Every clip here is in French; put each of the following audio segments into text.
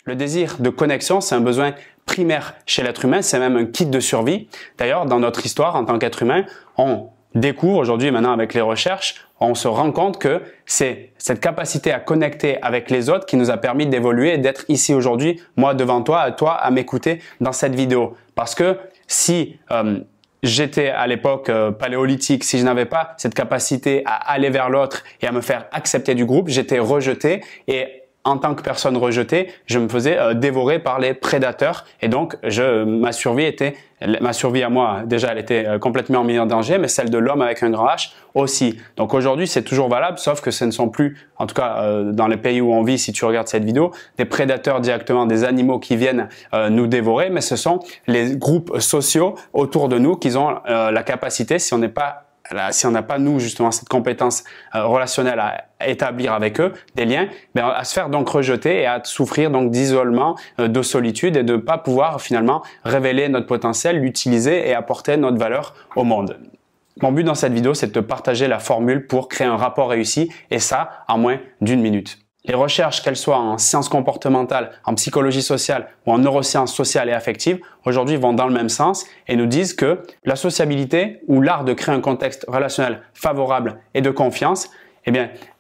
Le désir de connexion, c'est un besoin primaire chez l'être humain, c'est même un kit de survie. D'ailleurs, dans notre histoire, en tant qu'être humain, on découvre aujourd'hui, maintenant avec les recherches, on se rend compte que c'est cette capacité à connecter avec les autres qui nous a permis d'évoluer et d'être ici aujourd'hui, moi devant toi à m'écouter dans cette vidéo. Parce que si j'étais à l'époque paléolithique, si je n'avais pas cette capacité à aller vers l'autre et à me faire accepter du groupe, j'étais rejeté et en tant que personne rejetée, je me faisais dévorer par les prédateurs et donc ma survie à moi déjà elle était complètement mise en danger, mais celle de l'homme avec un grand H aussi. Donc aujourd'hui c'est toujours valable, sauf que ce ne sont plus, en tout cas dans les pays où on vit, si tu regardes cette vidéo, des prédateurs directement, des animaux qui viennent nous dévorer, mais ce sont les groupes sociaux autour de nous qui ont la capacité, si on n'a pas nous justement cette compétence relationnelle à établir avec eux des liens, à se faire donc rejeter et à souffrir donc d'isolement, de solitude et de ne pas pouvoir finalement révéler notre potentiel, l'utiliser et apporter notre valeur au monde. Mon but dans cette vidéo, c'est de te partager la formule pour créer un rapport réussi et ça en moins d'1 minute. Les recherches, qu'elles soient en sciences comportementales, en psychologie sociale ou en neurosciences sociales et affectives, aujourd'hui vont dans le même sens et nous disent que la sociabilité ou l'art de créer un contexte relationnel favorable et de confiance,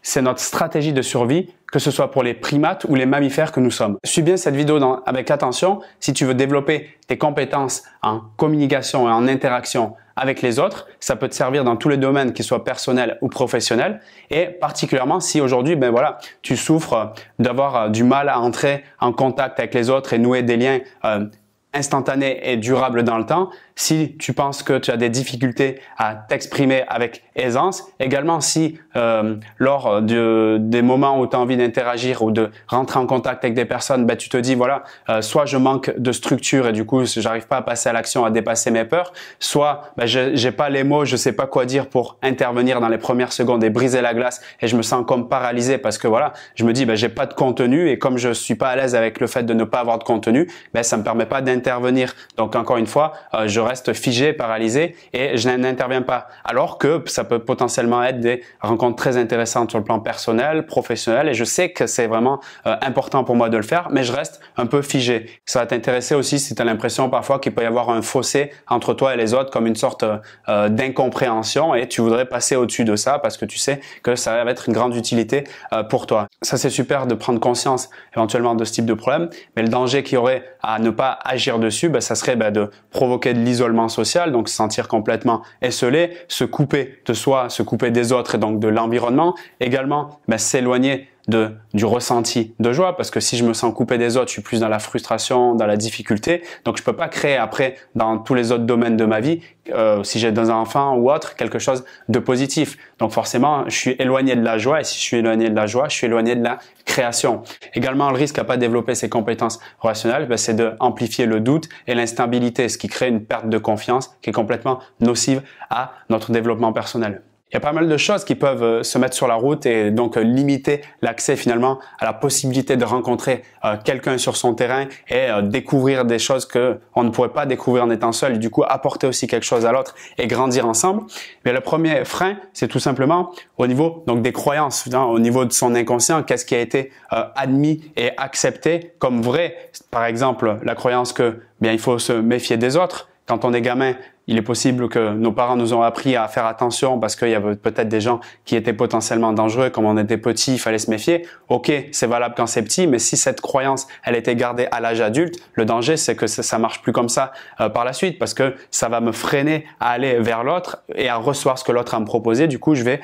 c'est notre stratégie de survie, que ce soit pour les primates ou les mammifères que nous sommes. Suis bien cette vidéo avec attention si tu veux développer tes compétences en communication et en interaction avec les autres. Ça peut te servir dans tous les domaines, qu'ils soient personnels ou professionnels. Et particulièrement si aujourd'hui, tu souffres d'avoir du mal à entrer en contact avec les autres et nouer des liens instantanés et durables dans le temps. Si tu penses que tu as des difficultés à t'exprimer avec aisance, également si lors des moments où tu as envie d'interagir ou de rentrer en contact avec des personnes, tu te dis soit je manque de structure et du coup j'arrive pas à passer à l'action, à dépasser mes peurs, soit j'ai pas les mots, je sais pas quoi dire pour intervenir dans les premières secondes et briser la glace et je me sens comme paralysé parce que je me dis j'ai pas de contenu et comme je suis pas à l'aise avec le fait de ne pas avoir de contenu, ça me permet pas d'intervenir. Donc encore une fois, je reste figé, paralysé et je n'interviens pas. Alors que ça peut potentiellement être des rencontres très intéressantes sur le plan personnel, professionnel et je sais que c'est vraiment important pour moi de le faire, mais je reste un peu figé. Ça va t'intéresser aussi si tu as l'impression parfois qu'il peut y avoir un fossé entre toi et les autres comme une sorte d'incompréhension et tu voudrais passer au-dessus de ça parce que tu sais que ça va être une grande utilité pour toi. Ça c'est super de prendre conscience éventuellement de ce type de problème, mais le danger qu'il y aurait à ne pas agir dessus, ça serait de provoquer de l'isolement social, donc se sentir complètement esseulé, se couper de soi, se couper des autres et donc de l'environnement. Également, s'éloigner du ressenti de joie parce que si je me sens coupé des autres, je suis plus dans la frustration, dans la difficulté. Donc, je peux pas créer après dans tous les autres domaines de ma vie, si j'ai des enfants ou autre, quelque chose de positif. Donc, forcément, je suis éloigné de la joie et si je suis éloigné de la joie, je suis éloigné de la création. Également, le risque à pas développer ses compétences relationnelles, c'est de amplifier le doute et l'instabilité, ce qui crée une perte de confiance qui est complètement nocive à notre développement personnel. Il y a pas mal de choses qui peuvent se mettre sur la route et donc limiter l'accès finalement à la possibilité de rencontrer quelqu'un sur son terrain et découvrir des choses que on ne pourrait pas découvrir en étant seul et du coup apporter aussi quelque chose à l'autre et grandir ensemble. Mais le premier frein, c'est tout simplement au niveau donc des croyances, au niveau de son inconscient, qu'est-ce qui a été admis et accepté comme vrai. Par exemple, la croyance que il faut se méfier des autres. Quand on est gamin, il est possible que nos parents nous ont appris à faire attention parce qu'il y avait peut-être des gens qui étaient potentiellement dangereux. Comme on était petit, il fallait se méfier. Ok, c'est valable quand c'est petit, mais si cette croyance, elle était gardée à l'âge adulte, le danger, c'est que ça marche plus comme ça par la suite parce que ça va me freiner à aller vers l'autre et à recevoir ce que l'autre a à me proposer. Du coup, je vais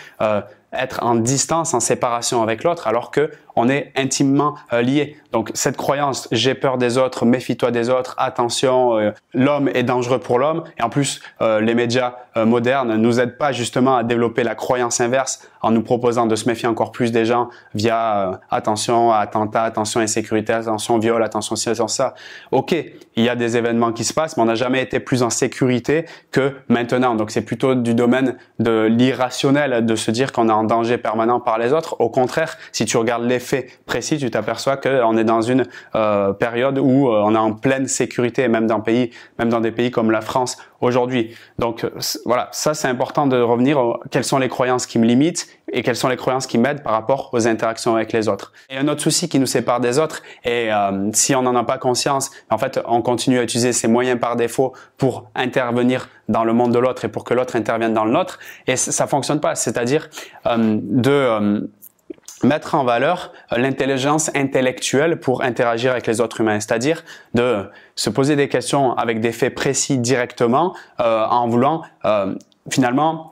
être en distance, en séparation avec l'autre, alors que on est intimement liés. Donc cette croyance, j'ai peur des autres, méfie-toi des autres, attention, l'homme est dangereux pour l'homme. Et en plus, les médias modernes nous aident pas justement à développer la croyance inverse en nous proposant de se méfier encore plus des gens via attention, attentat, attention insécurité, attention viol, attention ci, attention ça. Ok, il y a des événements qui se passent, mais on n'a jamais été plus en sécurité que maintenant. Donc c'est plutôt du domaine de l'irrationnel de se dire qu'on est en danger permanent par les autres. Au contraire, si tu regardes les faits précis, tu t'aperçois qu'on est dans une période où on est en pleine sécurité, même dans des pays comme la France aujourd'hui. Donc voilà, ça c'est important de revenir quelles sont les croyances qui me limitent et quelles sont les croyances qui m'aident par rapport aux interactions avec les autres. Et un autre souci qui nous sépare des autres, et si on n'en a pas conscience, en fait on continue à utiliser ces moyens par défaut pour intervenir dans le monde de l'autre et pour que l'autre intervienne dans le nôtre, et ça fonctionne pas. C'est-à-dire mettre en valeur l'intelligence intellectuelle pour interagir avec les autres humains, c'est-à-dire de se poser des questions avec des faits précis directement, en voulant finalement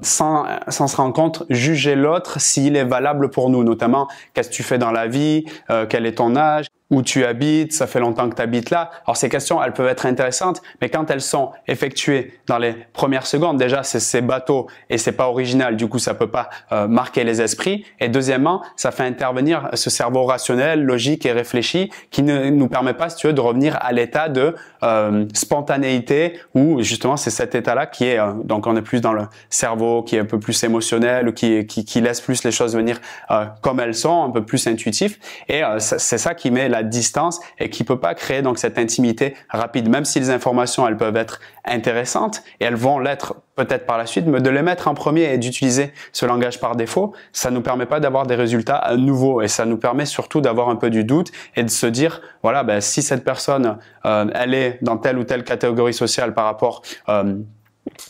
sans se rendre compte, juger l'autre s'il est valable pour nous, notamment qu'est-ce que tu fais dans la vie, quel est ton âge, où tu habites, ça fait longtemps que tu habites là. Alors ces questions, elles peuvent être intéressantes, mais quand elles sont effectuées dans les premières secondes, déjà c'est bateau et c'est pas original, du coup ça peut pas marquer les esprits. Et deuxièmement, ça fait intervenir ce cerveau rationnel, logique et réfléchi qui ne nous permet pas, si tu veux, de revenir à l'état de spontanéité où justement c'est cet état-là qui est, donc on est plus dans le cerveau, qui est un peu plus émotionnel, ou qui laisse plus les choses venir comme elles sont, un peu plus intuitif. Et c'est ça qui met la distance et qui peut pas créer donc cette intimité rapide, même si les informations elles peuvent être intéressantes et elles vont l'être peut-être par la suite, mais de les mettre en premier et d'utiliser ce langage par défaut, ça nous permet pas d'avoir des résultats nouveaux et ça nous permet surtout d'avoir un peu du doute et de se dire voilà, ben, si cette personne elle est dans telle ou telle catégorie sociale par rapport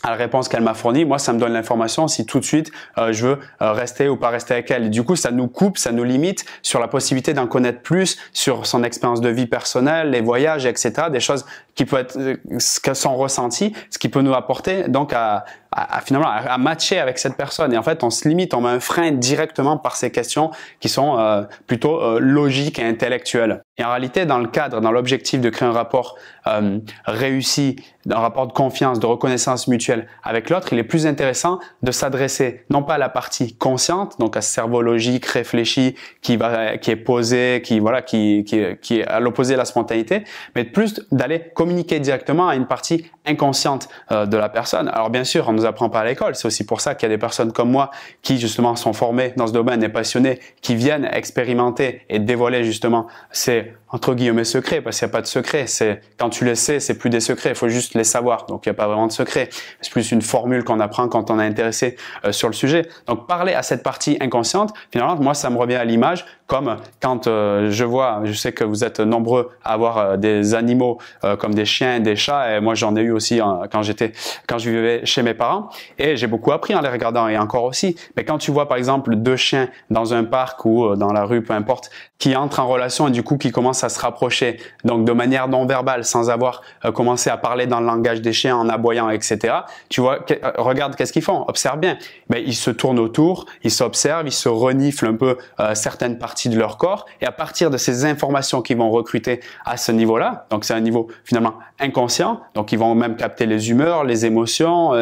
à la réponse qu'elle m'a fournie, moi ça me donne l'information si tout de suite je veux rester ou pas rester avec elle. Et du coup ça nous coupe, ça nous limite sur la possibilité d'en connaître plus sur son expérience de vie personnelle, les voyages, etc. Des choses qui peuvent être son ressenti, ce qui peut nous apporter donc finalement à matcher avec cette personne. Et en fait on se limite, on met un frein directement par ces questions qui sont plutôt logiques et intellectuelles. Et en réalité dans le cadre, dans l'objectif de créer un rapport réussi, un rapport de confiance, de reconnaissance mutuelle avec l'autre, il est plus intéressant de s'adresser non pas à la partie consciente, donc à ce cerveau logique, réfléchi, qui est posé, qui est à l'opposé de la spontanéité, mais plus d'aller communiquer directement à une partie inconsciente de la personne. Alors bien sûr, on nous apprend pas à l'école, c'est aussi pour ça qu'il y a des personnes comme moi qui justement sont formées dans ce domaine et passionnés, qui viennent expérimenter et dévoiler justement ces entre guillemets secrets, parce qu'il n'y a pas de secret. C'est quand tu les sais, c'est plus des secrets, il faut juste les savoir. Donc il n'y a pas vraiment de secret. C'est plus une formule qu'on apprend quand on est intéressé sur le sujet. Donc parler à cette partie inconsciente, finalement, moi ça me revient à l'image comme quand je sais que vous êtes nombreux à avoir des animaux comme des chiens, des chats, et moi j'en ai eu aussi quand je vivais chez mes parents, et j'ai beaucoup appris en les regardant, et encore aussi. Mais quand tu vois par exemple deux chiens dans un parc ou dans la rue, peu importe, qui entrent en relation et du coup qui commencent à se rapprocher, donc de manière non verbale, sans avoir commencé à parler dans le langage des chiens, en aboyant, etc. Tu vois, regarde qu'est-ce qu'ils font, observe bien. Ben, ils se tournent autour, ils s'observent, ils se reniflent un peu certaines parties de leur corps, et à partir de ces informations qu'ils vont recruter à ce niveau-là, donc c'est un niveau finalement inconscient, donc ils vont même capter les humeurs, les émotions,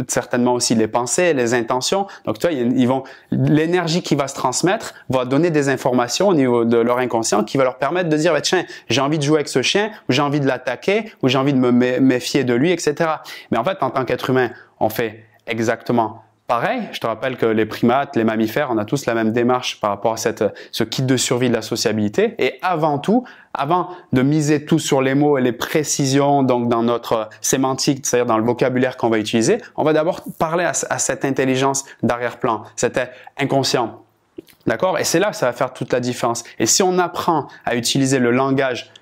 certainement aussi les pensées, les intentions. Donc tu vois, l'énergie qui va se transmettre va donner des informations au niveau de leur inconscient qui va leur permettre de dire tiens, j'ai envie de jouer avec ce chien, ou j'ai envie de l'attaquer, ou j'ai envie de me méfier de lui, etc. Mais en fait, en tant qu'être humain, on fait exactement pareil. Je te rappelle que les primates, les mammifères, on a tous la même démarche par rapport à ce kit de survie de la sociabilité. Et avant tout, avant de miser tout sur les mots et les précisions, donc dans notre sémantique, c'est-à-dire dans le vocabulaire qu'on va utiliser, on va d'abord parler à cette intelligence d'arrière-plan, cet inconscient. D'accord? Et c'est là que ça va faire toute la différence. Et si on apprend à utiliser le langage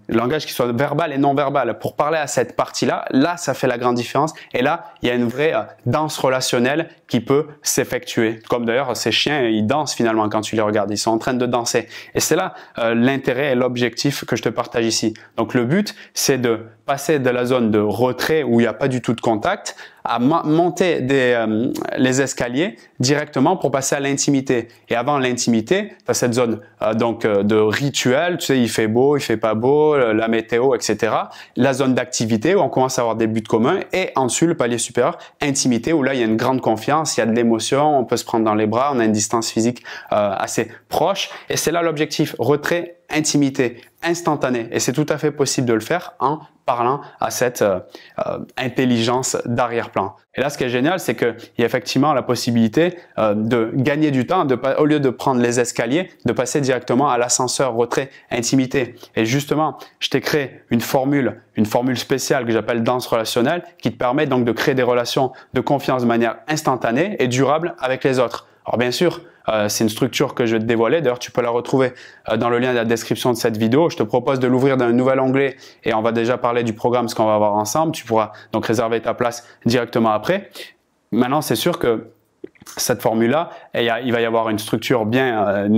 langage qui soit verbal et non verbal pour parler à cette partie-là, là, ça fait la grande différence. Et là, il y a une vraie danse relationnelle qui peut s'effectuer. Comme d'ailleurs, ces chiens, ils dansent finalement quand tu les regardes. Ils sont en train de danser. Et c'est là l'intérêt et l'objectif que je te partage ici. Donc, le but, c'est de passer de la zone de retrait où il n'y a pas du tout de contact à monter les escaliers directement pour passer à l'intimité. Et avant l'intimité, tu as cette zone de rituel, tu sais, il fait beau, il fait pas beau, la météo, etc. La zone d'activité où on commence à avoir des buts communs, et ensuite le palier supérieur, intimité, où là il y a une grande confiance, il y a de l'émotion, on peut se prendre dans les bras, on a une distance physique assez proche, et c'est là l'objectif, retrait, intimité instantanée. Et c'est tout à fait possible de le faire en parlant à cette intelligence d'arrière-plan. Et là, ce qui est génial, c'est qu'il y a effectivement la possibilité de gagner du temps, au lieu de prendre les escaliers, de passer directement à l'ascenseur retrait intimité. Et justement, je t'ai créé une formule spéciale que j'appelle danse relationnelle, qui te permet donc de créer des relations de confiance de manière instantanée et durable avec les autres. Alors bien sûr, c'est une structure que je vais te dévoiler. D'ailleurs, tu peux la retrouver dans le lien de la description de cette vidéo. Je te propose de l'ouvrir dans un nouvel onglet et on va déjà parler du programme, ce qu'on va voir ensemble. Tu pourras donc réserver ta place directement après. Maintenant, c'est sûr que cette formule-là, il va y avoir une structure bien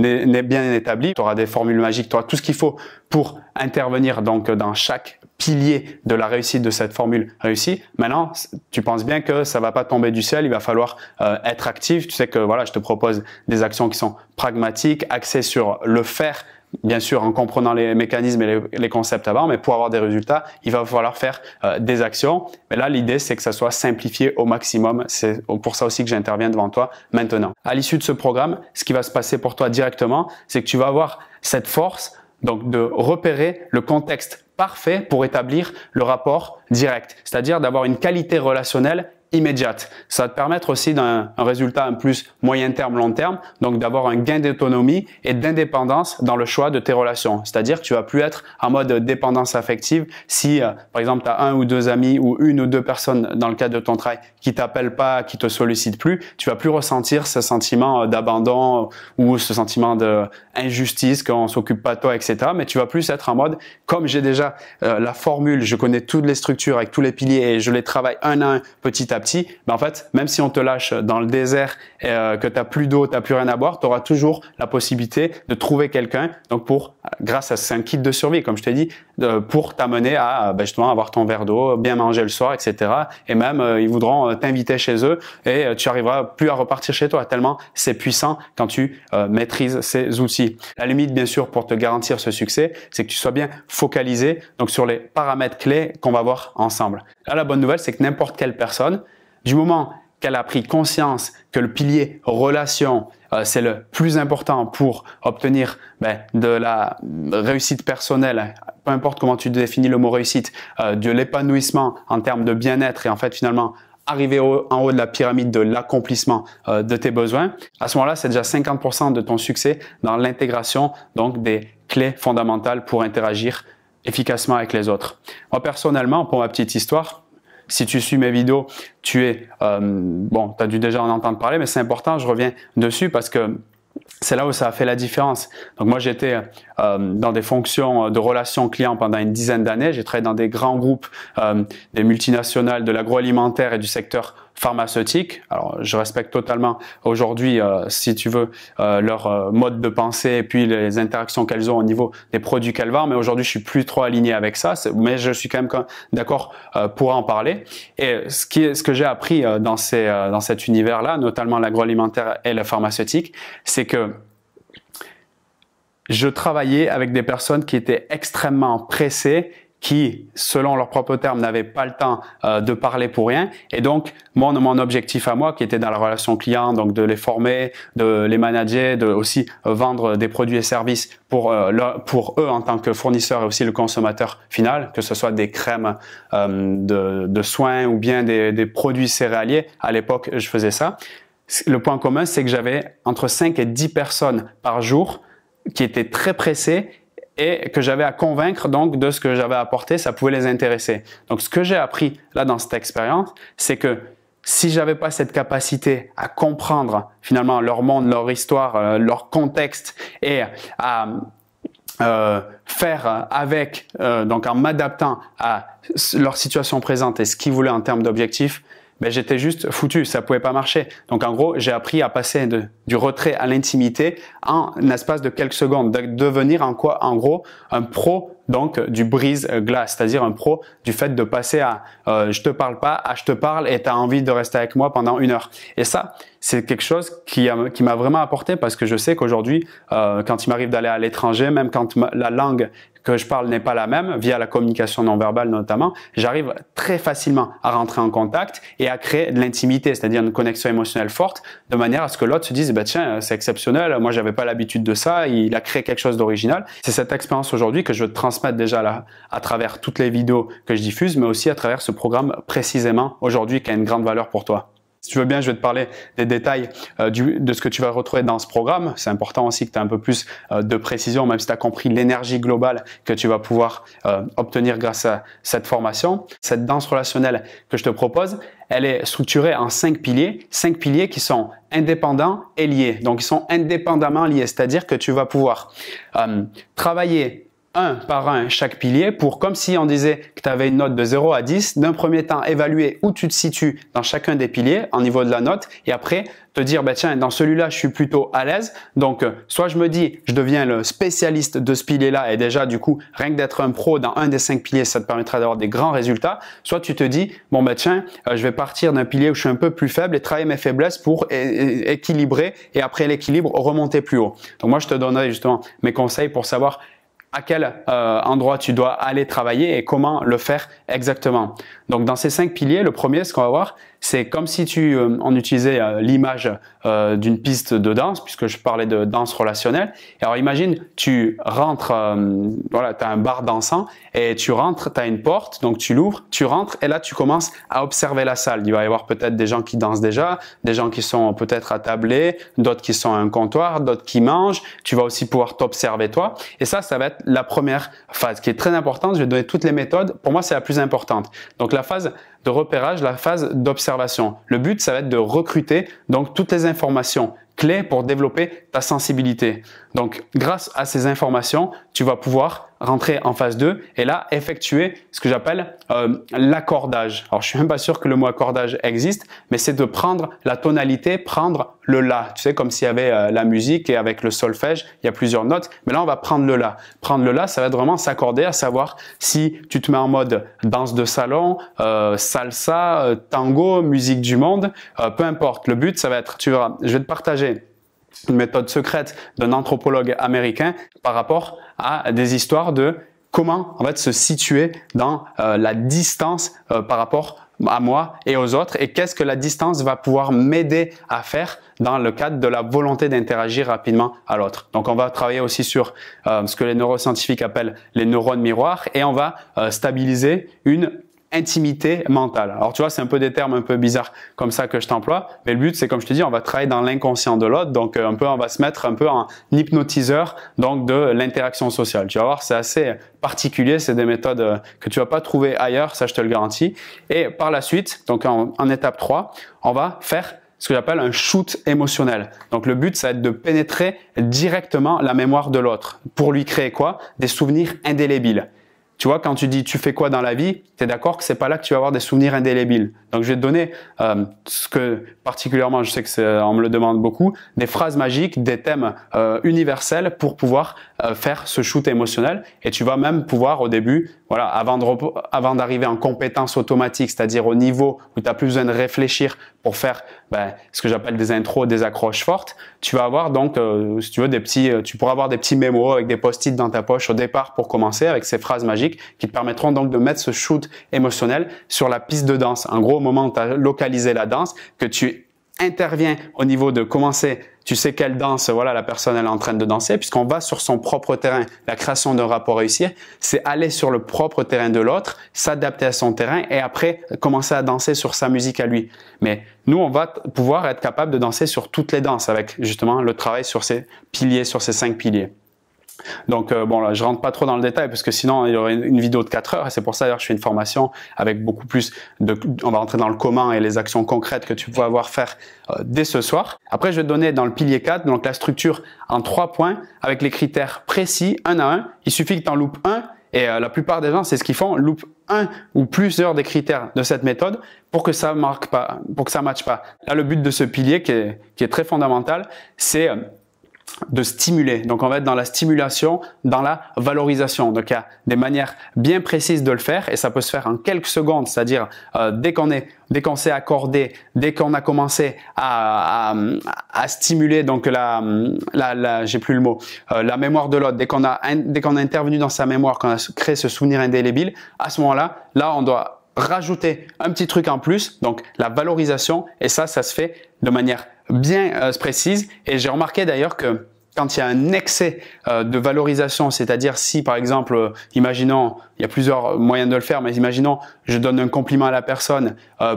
établie. Tu auras des formules magiques, tu auras tout ce qu'il faut pour intervenir donc dans chaque pilier de la réussite de cette formule réussie. Maintenant, tu penses bien que ça va pas tomber du ciel, il va falloir être actif. Tu sais que voilà, je te propose des actions qui sont pragmatiques, axées sur le faire, bien sûr en comprenant les mécanismes et les concepts avant, mais pour avoir des résultats, il va falloir faire des actions. Mais là, l'idée, c'est que ça soit simplifié au maximum. C'est pour ça aussi que j'interviens devant toi maintenant. À l'issue de ce programme, ce qui va se passer pour toi directement, c'est que tu vas avoir cette force donc de repérer le contexte parfait pour établir le rapport direct, c'est-à-dire d'avoir une qualité relationnelle immédiate. Ça va te permettre aussi d'un résultat un plus moyen terme, long terme, donc d'avoir un gain d'autonomie et d'indépendance dans le choix de tes relations. C'est-à-dire que tu vas plus être en mode dépendance affective si, par exemple, tu as un ou deux amis ou une ou deux personnes dans le cadre de ton travail qui t'appellent pas, qui te sollicitent plus, tu vas plus ressentir ce sentiment d'abandon ou ce sentiment d'injustice, qu'on s'occupe pas de toi, etc. Mais tu vas plus être en mode, comme j'ai déjà la formule, je connais toutes les structures avec tous les piliers et je les travaille un à un, petit à petit, ben en fait, même si on te lâche dans le désert et que tu n'as plus d'eau, tu n'as plus rien à boire, tu auras toujours la possibilité de trouver quelqu'un, donc grâce à c'est un kit de survie, comme je t'ai dit, pour t'amener à justement avoir ton verre d'eau, bien manger le soir, etc. Et même, ils voudront t'inviter chez eux et tu arriveras plus à repartir chez toi, tellement c'est puissant quand tu maîtrises ces outils. La limite, bien sûr, pour te garantir ce succès, c'est que tu sois bien focalisé donc sur les paramètres clés qu'on va voir ensemble. Là, la bonne nouvelle, c'est que n'importe quelle personne, du moment qu'elle a pris conscience que le pilier relation, c'est le plus important pour obtenir de la réussite personnelle, peu importe comment tu définis le mot réussite, de l'épanouissement en termes de bien-être et en fait finalement arriver en haut de la pyramide de l'accomplissement de tes besoins, à ce moment-là, c'est déjà 50% de ton succès dans l'intégration donc des clés fondamentales pour interagir efficacement avec les autres. Moi, personnellement, pour ma petite histoire, si tu suis mes vidéos, tu as dû déjà en entendre parler, mais c'est important, je reviens dessus parce que c'est là où ça a fait la différence. Donc moi, j'étais dans des fonctions de relations clients pendant une dizaine d'années. J'ai travaillé dans des grands groupes, des multinationales de l'agroalimentaire et du secteur pharmaceutique. Alors, je respecte totalement aujourd'hui, si tu veux, leur mode de pensée et puis les interactions qu'elles ont au niveau des produits qu'elles vendent. Mais aujourd'hui, je suis plus trop aligné avec ça. Mais je suis quand même d'accord pour en parler. Et ce que j'ai appris dans cet univers-là, notamment l'agroalimentaire et le pharmaceutique, c'est que je travaillais avec des personnes qui étaient extrêmement pressées, qui, selon leurs propres termes, n'avaient pas le temps de parler pour rien. Et donc, mon objectif à moi, qui était dans la relation client, donc de les former, de les manager, de aussi vendre des produits et services pour eux en tant que fournisseurs et aussi le consommateur final, que ce soit des crèmes de soins ou bien des produits céréaliers. À l'époque, je faisais ça. Le point commun, c'est que j'avais entre 5 et 10 personnes par jour qui étaient très pressées et que j'avais à convaincre donc de ce que j'avais apporté, ça pouvait les intéresser. Donc ce que j'ai appris là dans cette expérience, c'est que si j'avais pas cette capacité à comprendre finalement leur monde, leur histoire, leur contexte et à faire avec, donc en m'adaptant à leur situation présente et ce qu'ils voulaient en termes d'objectifs, j'étais juste foutu, ça pouvait pas marcher. Donc en gros, j'ai appris à passer du retrait à l'intimité en un espace de quelques secondes, de devenir en gros un pro donc du brise-glace, c'est-à-dire un pro du fait de passer à je te parle pas, à je te parle et tu as envie de rester avec moi pendant 1 heure. Et ça, c'est quelque chose qui m'a vraiment apporté parce que je sais qu'aujourd'hui, quand il m'arrive d'aller à l'étranger, même quand la langue que je parle n'est pas la même, via la communication non verbale notamment, j'arrive très facilement à rentrer en contact et à créer de l'intimité, c'est-à-dire une connexion émotionnelle forte, de manière à ce que l'autre se dise, tiens, c'est exceptionnel, moi j'avais pas l'habitude de ça, il a créé quelque chose d'original. C'est cette expérience aujourd'hui que je veux te transmettre déjà là, à travers toutes les vidéos que je diffuse, mais aussi à travers ce programme précisément aujourd'hui qui a une grande valeur pour toi. Si tu veux bien, je vais te parler des détails de ce que tu vas retrouver dans ce programme. C'est important aussi que tu aies un peu plus de précision, même si tu as compris l'énergie globale que tu vas pouvoir obtenir grâce à cette formation. Cette danse relationnelle que je te propose, elle est structurée en 5 piliers qui sont indépendants et liés. Donc, ils sont indépendamment liés, c'est-à-dire que tu vas pouvoir travailler un par un chaque pilier pour, comme si on disait que tu avais une note de 0 à 10, d'un premier temps évaluer où tu te situes dans chacun des piliers en niveau de la note et après te dire, tiens, dans celui-là, je suis plutôt à l'aise. Donc, soit je me dis, je deviens le spécialiste de ce pilier-là et déjà, du coup, rien que d'être un pro dans un des 5 piliers, ça te permettra d'avoir des grands résultats. Soit tu te dis, tiens, je vais partir d'un pilier où je suis un peu plus faible et travailler mes faiblesses pour équilibrer et après l'équilibre, remonter plus haut. Donc, moi, je te donnerai justement mes conseils pour savoir à quel endroit tu dois aller travailler et comment le faire exactement. Donc, dans ces 5 piliers, le premier, ce qu'on va voir, c'est comme si on utilisait l'image d'une piste de danse, puisque je parlais de danse relationnelle. Et alors, imagine, tu rentres, tu as un bar dansant et tu rentres, tu as une porte, donc tu l'ouvres, tu rentres et là, tu commences à observer la salle. Il va y avoir peut-être des gens qui dansent déjà, des gens qui sont peut-être attablés, d'autres qui sont à un comptoir, d'autres qui mangent. Tu vas aussi pouvoir t'observer toi. Et ça va être la première phase qui est très importante. Je vais te donner toutes les méthodes. Pour moi, c'est la plus importante. Donc, la phase de repérage, la phase d'observation. Le but, ça va être de recruter donc toutes les informations clés pour développer ta sensibilité. Donc, grâce à ces informations, tu vas pouvoir rentrer en phase 2 et là, effectuer ce que j'appelle l'accordage. Alors, je suis même pas sûr que le mot accordage existe, mais c'est de prendre la tonalité, prendre le la. Tu sais, comme s'il y avait la musique et avec le solfège, il y a plusieurs notes, mais là, on va prendre le la. Prendre le la, ça va être vraiment s'accorder, à savoir si tu te mets en mode danse de salon, salsa, tango, musique du monde, peu importe. Le but, ça va être, tu verras, je vais te partager une méthode secrète d'un anthropologue américain par rapport à des histoires de comment en fait se situer dans la distance par rapport à moi et aux autres et qu'est-ce que la distance va pouvoir m'aider à faire dans le cadre de la volonté d'interagir rapidement à l'autre. Donc, on va travailler aussi sur ce que les neuroscientifiques appellent les neurones miroirs et on va stabiliser une intimité mentale. Alors, tu vois, c'est un peu des termes un peu bizarres comme ça que je t'emploie, mais le but, c'est comme je te dis, on va travailler dans l'inconscient de l'autre, donc on va se mettre un peu en hypnotiseur donc de l'interaction sociale. Tu vas voir, c'est assez particulier, c'est des méthodes que tu vas pas trouver ailleurs, ça je te le garantis. Et par la suite, donc en étape 3, on va faire ce que j'appelle un shoot émotionnel. Donc, le but, ça va être de pénétrer directement la mémoire de l'autre pour lui créer quoi? Des souvenirs indélébiles. Tu vois, quand tu dis tu fais quoi dans la vie, tu es d'accord que c'est pas là que tu vas avoir des souvenirs indélébiles. Donc, je vais te donner ce que particulièrement, je sais que on me le demande beaucoup, des phrases magiques, des thèmes universels pour pouvoir faire ce shoot émotionnel. Et tu vas même pouvoir au début, voilà, avant d'arriver en compétence automatique, c'est-à-dire au niveau où tu n'as plus besoin de réfléchir pour faire ce que j'appelle des intros, des accroches fortes, tu vas avoir donc, si tu veux, tu pourras avoir des petits mémos avec des post-it dans ta poche au départ pour commencer avec ces phrases magiques qui te permettront donc de mettre ce shoot émotionnel sur la piste de danse. En gros, au moment où tu as localisé la danse, que tu interviens au niveau de commencer, tu sais quelle danse, voilà, la personne elle est en train de danser, puisqu'on va sur son propre terrain. La création d'un rapport réussir, c'est aller sur le propre terrain de l'autre, s'adapter à son terrain et après commencer à danser sur sa musique à lui. Mais nous, on va pouvoir être capable de danser sur toutes les danses avec justement le travail sur ces piliers, sur ces 5 piliers. Donc bon là, je rentre pas trop dans le détail parce que sinon il y aurait une vidéo de 4 heures et c'est pour ça d'ailleurs que je fais une formation avec beaucoup plus on va rentrer dans le comment et les actions concrètes que tu peux avoir faire dès ce soir. Après je vais te donner dans le pilier 4 donc la structure en 3 points avec les critères précis un à un. Il suffit que tu en loupes un et la plupart des gens c'est ce qu'ils font, loupent un ou plusieurs des critères de cette méthode pour que ça matche pas. Là le but de ce pilier qui est très fondamental, c'est de stimuler. Donc, on va être dans la stimulation, dans la valorisation. Donc, il y a des manières bien précises de le faire et ça peut se faire en quelques secondes, c'est-à-dire dès qu'on s'est accordé, dès qu'on a commencé à stimuler donc j'ai plus le mot, la mémoire de l'autre, dès qu'on a intervenu dans sa mémoire, qu'on a créé ce souvenir indélébile, à ce moment-là, on doit rajouter un petit truc en plus, donc la valorisation, et ça se fait de manière bien précise. Et j'ai remarqué d'ailleurs que quand il y a un excès de valorisation, c'est-à-dire si par exemple, imaginons, il y a plusieurs moyens de le faire, mais imaginons, je donne un compliment à la personne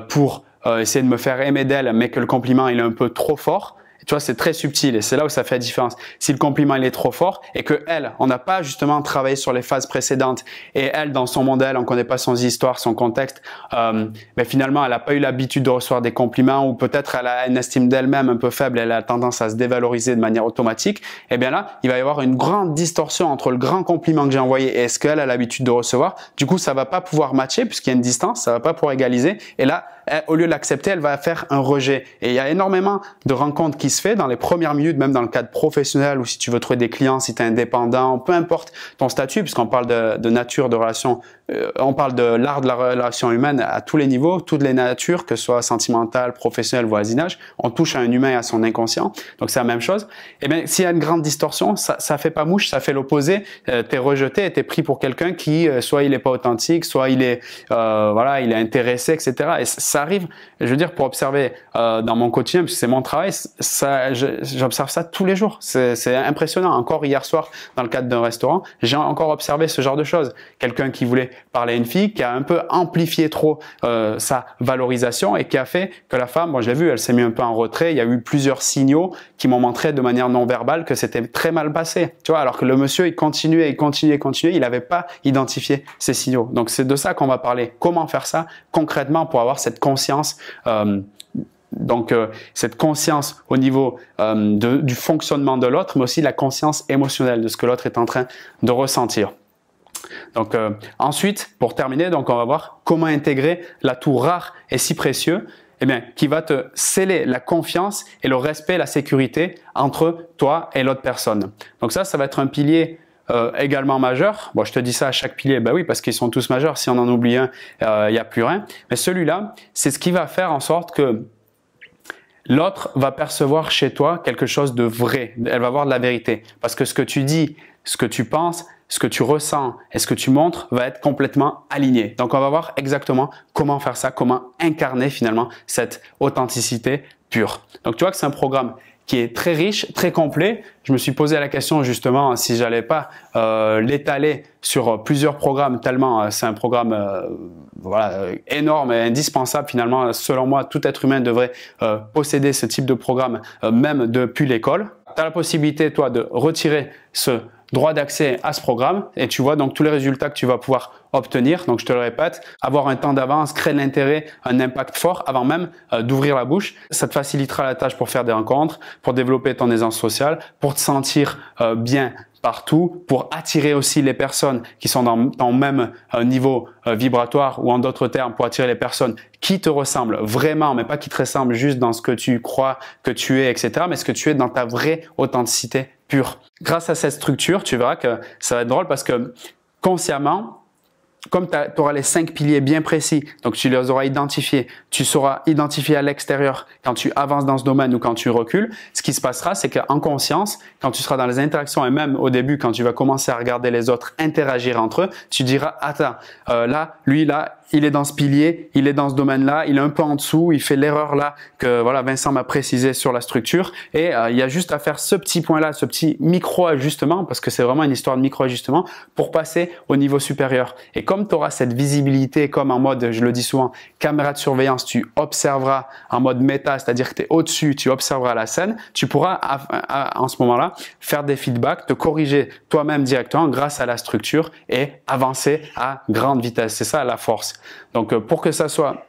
pour essayer de me faire aimer d'elle, mais que le compliment il est un peu trop fort. Tu vois, c'est très subtil et c'est là où ça fait la différence. Si le compliment il est trop fort et que elle, on n'a pas justement travaillé sur les phases précédentes et elle, dans son monde, on connaît pas son histoire, son contexte, mais finalement, elle n'a pas eu l'habitude de recevoir des compliments ou peut-être elle a une estime d'elle-même un peu faible, elle a tendance à se dévaloriser de manière automatique. Et bien là, il va y avoir une grande distorsion entre le grand compliment que j'ai envoyé et ce qu'elle a l'habitude de recevoir. Du coup, ça va pas pouvoir matcher puisqu'il y a une distance, ça va pas pouvoir égaliser. Et là, au lieu de l'accepter, elle va faire un rejet. Et il y a énormément de rencontres qui se fait dans les premières minutes, même dans le cadre professionnel ou si tu veux trouver des clients, si tu es indépendant, peu importe ton statut, puisqu'on parle de nature de relation, on parle de l'art de la relation humaine à tous les niveaux, toutes les natures, que ce soit sentimentale, professionnelle, voisinage, on touche à un humain et à son inconscient. Donc c'est la même chose. Et bien, s'il y a une grande distorsion, ça fait pas mouche, ça fait l'opposé. T'es rejeté et t'es pris pour quelqu'un qui, soit il est pas authentique, soit il est, il est intéressé, etc. Et ça arrive, je veux dire, pour observer dans mon quotidien, puisque c'est mon travail, j'observe ça tous les jours. C'est impressionnant. Encore hier soir, dans le cadre d'un restaurant, j'ai encore observé ce genre de choses. Quelqu'un qui voulait parler à une fille, qui a un peu amplifié trop sa valorisation et qui a fait que la femme, moi je l'ai vu, elle s'est mise un peu en retrait. Il y a eu plusieurs signaux qui m'ont montré de manière non verbale que c'était très mal passé. Tu vois, alors que le monsieur, il continuait, il n'avait pas identifié ces signaux. Donc c'est de ça qu'on va parler. Comment faire ça concrètement pour avoir cette conscience cette conscience au niveau du fonctionnement de l'autre, mais aussi la conscience émotionnelle de ce que l'autre est en train de ressentir. Donc ensuite, pour terminer, donc on va voir comment intégrer l'atout rare et si précieux, qui va te sceller la confiance et le respect, la sécurité entre toi et l'autre personne. Donc ça va être un pilier également majeur. Bon, je te dis ça à chaque pilier, oui, parce qu'ils sont tous majeurs. Si on en oublie un, il n'y a plus rien. Mais celui-là, c'est ce qui va faire en sorte que l'autre va percevoir chez toi quelque chose de vrai. Elle va voir de la vérité. Parce que ce que tu dis, ce que tu penses, ce que tu ressens et ce que tu montres va être complètement aligné. Donc, on va voir exactement comment faire ça, comment incarner finalement cette authenticité pure. Donc, tu vois que c'est un programme qui est très riche, très complet. Je me suis posé la question justement si j'allais pas l'étaler sur plusieurs programmes tellement c'est un programme énorme et indispensable finalement. Selon moi, tout être humain devrait posséder ce type de programme même depuis l'école. Tu as la possibilité toi de retirer ce droit d'accès à ce programme et tu vois donc tous les résultats que tu vas pouvoir obtenir. Donc je te le répète, avoir un temps d'avance, créer de l'intérêt, un impact fort avant même d'ouvrir la bouche. Ça te facilitera la tâche pour faire des rencontres, pour développer ton aisance sociale, pour te sentir bien partout, pour attirer aussi les personnes qui sont dans ton même niveau vibratoire ou en d'autres termes, pour attirer les personnes qui te ressemblent vraiment, mais pas qui te ressemblent juste dans ce que tu crois que tu es, etc., mais ce que tu es dans ta vraie authenticité pure. Grâce à cette structure, tu verras que ça va être drôle parce que consciemment, comme tu auras les 5 piliers bien précis, donc tu les auras identifiés, tu sauras identifier à l'extérieur quand tu avances dans ce domaine ou quand tu recules, ce qui se passera, c'est qu'en conscience, quand tu seras dans les interactions et même au début, quand tu vas commencer à regarder les autres interagir entre eux, tu diras, attends, il est dans ce pilier, il est dans ce domaine-là, il est un peu en dessous, il fait l'erreur là que Vincent m'a précisé sur la structure et il y a juste à faire ce petit point-là, ce petit micro-ajustement parce que c'est vraiment une histoire de micro-ajustement pour passer au niveau supérieur. Et comme tu auras cette visibilité comme en mode, je le dis souvent, caméra de surveillance, tu observeras en mode méta, c'est-à-dire que tu es au-dessus, tu observeras la scène, tu pourras en ce moment-là faire des feedbacks, te corriger toi-même directement grâce à la structure et avancer à grande vitesse. C'est ça la force. Donc, pour que ça soit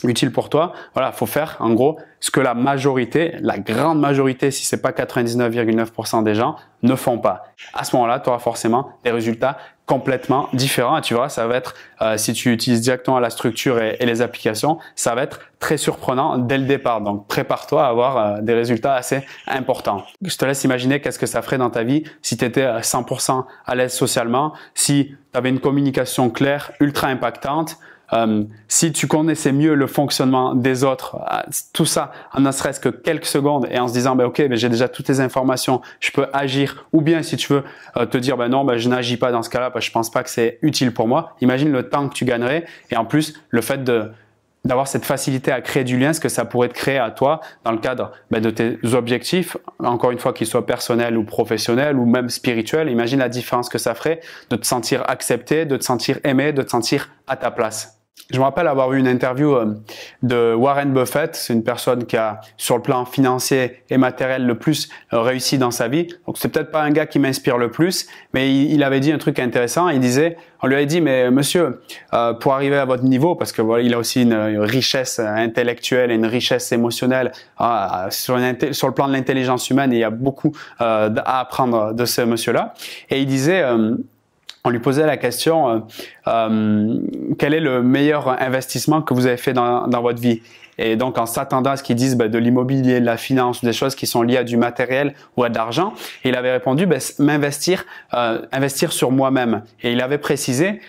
utile pour toi, faut faire en gros ce que la majorité, la grande majorité, si c'est pas 99,9% des gens, ne font pas. À ce moment-là, tu auras forcément des résultats complètement différent. Et tu vois, ça va être, si tu utilises directement la structure et les applications, ça va être très surprenant dès le départ. Donc, prépare-toi à avoir des résultats assez importants. Je te laisse imaginer qu'est-ce que ça ferait dans ta vie si tu étais 100% à l'aise socialement, si tu avais une communication claire, ultra impactante, si tu connaissais mieux le fonctionnement des autres, tout ça en ne serait-ce que quelques secondes et en se disant ok, j'ai déjà toutes les informations, je peux agir, ou bien si tu veux te dire non, je n'agis pas dans ce cas-là, je pense pas que c'est utile pour moi. Imagine le temps que tu gagnerais et en plus le fait d'avoir cette facilité à créer du lien, ce que ça pourrait te créer à toi dans le cadre de tes objectifs, encore une fois qu'ils soient personnels ou professionnels ou même spirituels. Imagine la différence que ça ferait de te sentir accepté, de te sentir aimé, de te sentir à ta place. Je me rappelle avoir eu une interview de Warren Buffett. C'est une personne qui a, sur le plan financier et matériel, le plus réussi dans sa vie. Donc, c'est peut-être pas un gars qui m'inspire le plus, mais il avait dit un truc intéressant. Il disait, on lui avait dit, mais monsieur, pour arriver à votre niveau, parce que voilà, il a aussi une richesse intellectuelle et une richesse émotionnelle sur le plan de l'intelligence humaine, et il y a beaucoup à apprendre de ce monsieur-là. Et il disait, on lui posait la question, quel est le meilleur investissement que vous avez fait dans votre vie? Et donc, en s'attendant à ce qu'ils disent de l'immobilier, de la finance, des choses qui sont liées à du matériel ou à de l'argent, il avait répondu investir sur moi-même. Et il avait précisé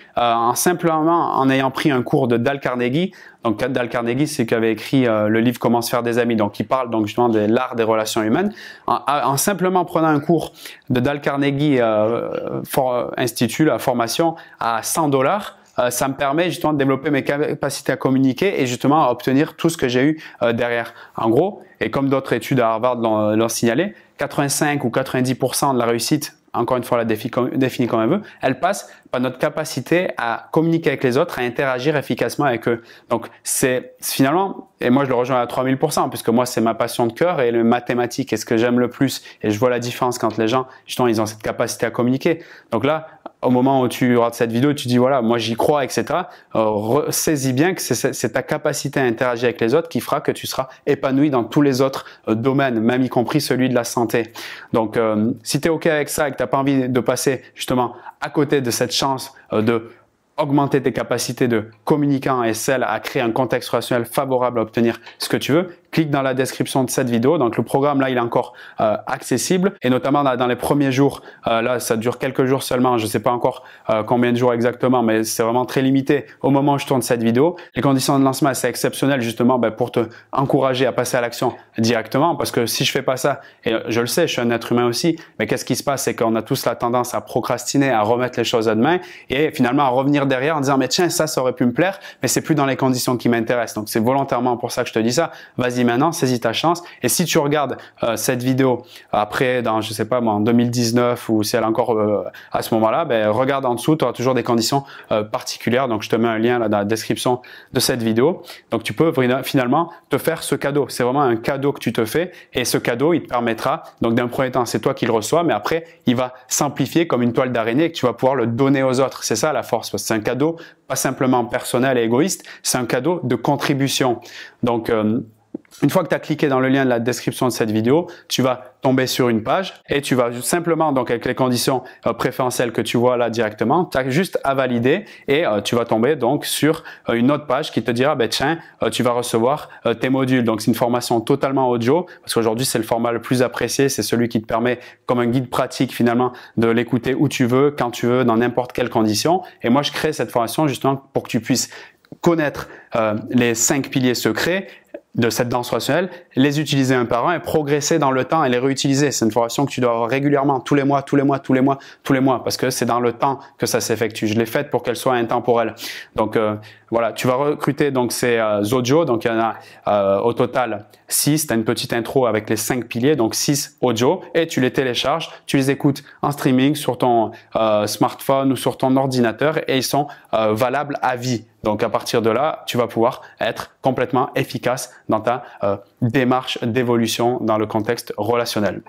simplement en ayant pris un cours de Dale Carnegie. Donc, Dale Carnegie, c'est qui avait écrit le livre Comment se faire des amis. Donc, il parle donc justement de l'art des relations humaines. En simplement prenant un cours de Dale Carnegie Institut, la formation à $100. Ça me permet justement de développer mes capacités à communiquer et justement à obtenir tout ce que j'ai eu derrière. En gros, et comme d'autres études à Harvard l'ont signalé, 85 ou 90% de la réussite, encore une fois la définie comme elle veut, elle passe par notre capacité à communiquer avec les autres, à interagir efficacement avec eux. Donc c'est finalement, et moi je le rejoins à 3000%, puisque moi c'est ma passion de cœur et le mathématique est ce que j'aime le plus, et je vois la différence quand les gens, justement, ils ont cette capacité à communiquer. Donc là, au moment où tu regardes cette vidéo, tu dis voilà, moi j'y crois, etc. Saisis bien que c'est ta capacité à interagir avec les autres qui fera que tu seras épanoui dans tous les autres domaines, même y compris celui de la santé. Donc si tu es OK avec ça et que tu n'as pas envie de passer justement à côté de cette chance de augmenter tes capacités de communicant et celle à créer un contexte relationnel favorable à obtenir ce que tu veux, clique dans la description de cette vidéo. Donc le programme là, il est encore accessible et notamment dans les premiers jours, là ça dure quelques jours seulement, je ne sais pas encore combien de jours exactement, mais c'est vraiment très limité au moment où je tourne cette vidéo. Les conditions de lancement, c'est exceptionnel justement pour te encourager à passer à l'action directement, parce que si je fais pas ça, et je le sais, je suis un être humain aussi, mais qu'est-ce qui se passe, c'est qu'on a tous la tendance à procrastiner, à remettre les choses à demain et finalement à revenir derrière en disant mais tiens, ça aurait pu me plaire, mais c'est plus dans les conditions qui m'intéressent. Donc c'est volontairement pour ça que je te dis ça. Vas-y maintenant, saisis ta chance. Et si tu regardes cette vidéo après, je sais pas moi, en 2019 ou si elle est encore à ce moment-là, regarde en dessous, tu auras toujours des conditions particulières. Donc je te mets un lien là dans la description de cette vidéo. Donc tu peux finalement te faire ce cadeau. C'est vraiment un cadeau que tu te fais et ce cadeau, il te permettra, donc d'un premier temps, c'est toi qui le reçois, mais après, il va s'amplifier comme une toile d'araignée et que tu vas pouvoir le donner aux autres. C'est ça la force, parce que c'est un cadeau pas simplement personnel et égoïste, c'est un cadeau de contribution. Donc, une fois que tu as cliqué dans le lien de la description de cette vidéo, tu vas tomber sur une page et tu vas simplement, donc avec les conditions préférentielles que tu vois là directement, tu as juste à valider et tu vas tomber donc sur une autre page qui te dira, tiens, tu vas recevoir tes modules. Donc c'est une formation totalement audio parce qu'aujourd'hui c'est le format le plus apprécié, c'est celui qui te permet comme un guide pratique finalement de l'écouter où tu veux, quand tu veux, dans n'importe quelle condition. Et moi je crée cette formation justement pour que tu puisses connaître les 5 piliers secrets de cette danse relationnelle, les utiliser un par un et progresser dans le temps et les réutiliser. C'est une formation que tu dois avoir régulièrement, tous les mois, parce que c'est dans le temps que ça s'effectue. Je l'ai faite pour qu'elle soit intemporelle. Donc voilà, tu vas recruter donc ces audios, donc il y en a au total 6, tu as une petite intro avec les 5 piliers, donc 6 audios, et tu les télécharges, tu les écoutes en streaming sur ton smartphone ou sur ton ordinateur et ils sont valables à vie. Donc à partir de là, tu vas pouvoir être complètement efficace dans ta démarche d'évolution dans le contexte relationnel.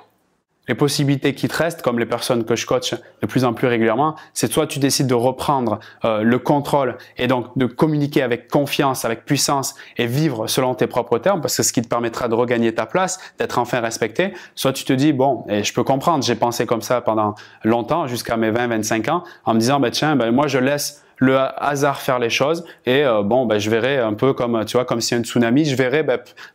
les possibilités qui te restent, comme les personnes que je coach de plus en plus régulièrement, c'est soit tu décides de reprendre le contrôle et donc de communiquer avec confiance, avec puissance et vivre selon tes propres termes, parce que c'est ce qui te permettra de regagner ta place, d'être enfin respecté. Soit tu te dis, bon, et je peux comprendre, j'ai pensé comme ça pendant longtemps, jusqu'à mes 20-25 ans, en me disant, tiens, moi je laisse le hasard faire les choses et je verrai un peu comme tu vois, comme s'il y a un tsunami, je verrai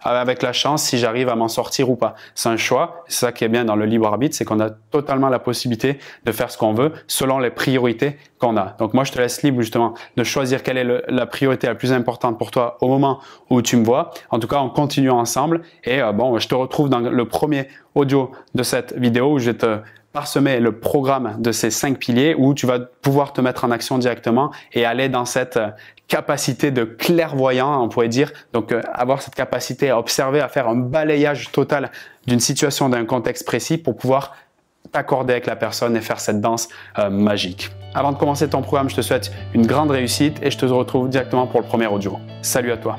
avec la chance si j'arrive à m'en sortir ou pas. C'est un choix. C'est ça qui est bien dans le libre arbitre, c'est qu'on a totalement la possibilité de faire ce qu'on veut selon les priorités qu'on a. Donc moi je te laisse libre justement de choisir quelle est la priorité la plus importante pour toi au moment où tu me vois. En tout cas, on continue ensemble et je te retrouve dans le premier audio de cette vidéo où je vais te parsemer le programme de ces 5 piliers où tu vas pouvoir te mettre en action directement et aller dans cette capacité de clairvoyant, on pourrait dire. Donc, avoir cette capacité à observer, à faire un balayage total d'une situation, d'un contexte précis pour pouvoir t'accorder avec la personne et faire cette danse magique. Avant de commencer ton programme, je te souhaite une grande réussite et je te retrouve directement pour le premier audio. Salut à toi!